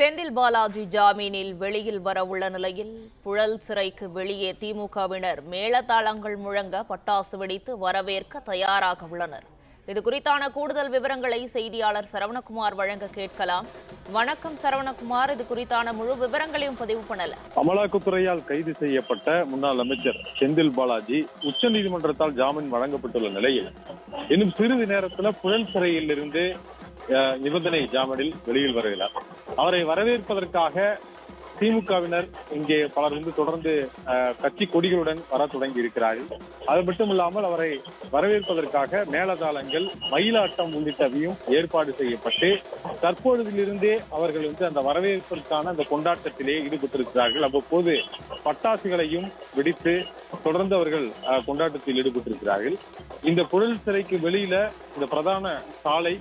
செந்தில் பாலாஜி ஜாமீனில் வெளியில் வரவுள்ள நிலையில் புழல் சிறைக்கு வெளியே திமுகவினர் மேளதாளங்கள் முழங்க பட்டாசு வெடித்து வரவேற்க தயாராக உள்ளனர். இதுகுறித்தான கூடுதல் விவரங்களை செய்தியாளர் சரவணகுமார் வழங்க கேட்கலாம். வணக்கம் சரவணகுமார், இது குறித்தான முழு விவரங்களையும் பதிவு பண்ணல. அமலாக்கத்துறையால் கைது செய்யப்பட்ட முன்னாள் அமைச்சர் செந்தில் பாலாஜி உச்சநீதிமன்றத்தால் ஜாமீன் வழங்கப்பட்டுள்ள நிலையில் இன்னும் சிறிது நேரத்தில் புழல் சிறையில் இருந்து நிபந்தனை ஜாமீனில் வெளியில் வருகிறார். அவரை வரவேற்பதற்காக திமுகவினர் இங்கே பலர் தொடர்ந்து கட்சி கொடிகளுடன் வர தொடங்கி இருக்கிறார்கள். அது மட்டுமில்லாமல் அவரை வரவேற்பதற்காக மேளதாளங்கள், மயிலாட்டம் உள்ளிட்டவையும் ஏற்பாடு செய்யப்பட்டு தற்பொழுதிலிருந்தே அவர்கள் அந்த வரவேற்பிற்கான அந்த கொண்டாட்டத்திலே ஈடுபட்டிருக்கிறார்கள். அவ்வப்போது பட்டாசுகளையும் வெடித்து தொடர்ந்து அவர்கள் கொண்டாட்டத்தில் ஈடுபட்டிருக்கிறார்கள். இந்த புழல் சிறைக்கு வெளியில இந்த பிரதான சாலை,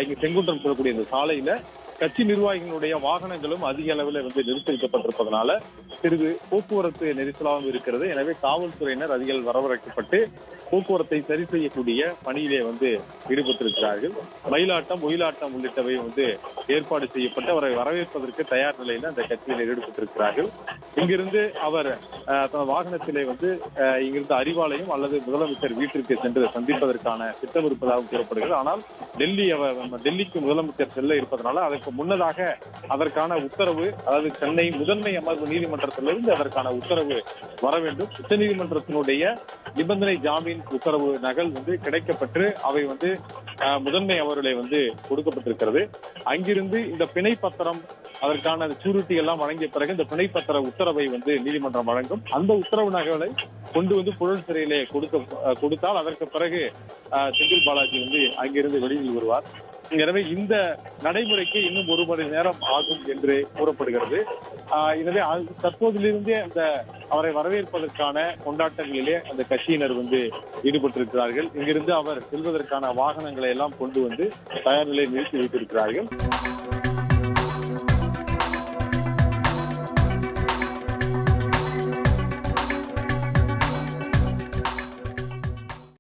இங்கு செங்குன்றம் சொல்லக்கூடிய இந்த சாலையில கட்சி நிர்வாகிகளுடைய வாகனங்களும் அதிக அளவில் நிறுத்தி வைக்கப்பட்டிருப்பதனால சிறிது போக்குவரத்து நெரிசலாகவும் இருக்கிறது. எனவே காவல்துறையினர் அதிக வரவழைக்கப்பட்டு போக்குவரத்தை சரி செய்யக்கூடிய பணியிலே ஈடுபட்டிருக்கிறார்கள். மயிலாட்டம், ஒயிலாட்டம் உள்ளிட்டவை ஏற்பாடு செய்யப்பட்டு அவரை வரவேற்பதற்கு தயார் நிலையில அந்த கட்சியில் ஈடுபட்டிருக்கிறார்கள். இங்கிருந்து அவர் தனது வாகனத்திலே இங்கிருந்து அறிவாலயம் அல்லது முதலமைச்சர் வீட்டிற்கு சென்று சந்திப்பதற்கான திட்டம் இருப்பதாக கூறப்படுகிறது. ஆனால் டெல்லிக்கு முதலமைச்சர் செல்ல இருப்பதனால அதற்கு முன்னதாக அதற்கான உத்தரவு, அதாவது சென்னை முதன்மை அமர்வு நீதிமன்றத்திலிருந்து அதற்கான உத்தரவு வர வேண்டும். உச்சநீதிமன்றத்தினுடைய நிபந்தனை ஜாமீன் உத்தரவு நகல் கிடைக்கப்பட்டு அவை முதன்மை அமர்விலே கொடுக்கப்பட்டிருக்கிறது. அங்கிருந்து இந்த பிணை பத்திரம், அதற்கான சூரிட்டி எல்லாம் வழங்கிய பிறகு இந்த பிணை பத்திர உத்தரவை நீதிமன்றம் வழங்கும். அந்த உத்தரவு நகலை கொண்டு புழல் சிறையிலே கொடுத்தால் அதற்கு பிறகு செந்தில் பாலாஜி அங்கிருந்து வெளியில் வருவார். எனவே இந்த நடைமுறைக்கு இன்னும் 1 மணி நேரம் ஆகும் என்று கூறப்படுகிறது. எனவே தற்போதிலிருந்தே அவரை வரவேற்பதற்கான கொண்டாட்டங்களிலே அந்த கட்சியினர் ஈடுபட்டிருக்கிறார்கள். இங்கிருந்து அவர் செல்வதற்கான வாகனங்களை எல்லாம் கொண்டு தயார் நிலையில் நிறுத்தி வைத்திருக்கிறார்கள்.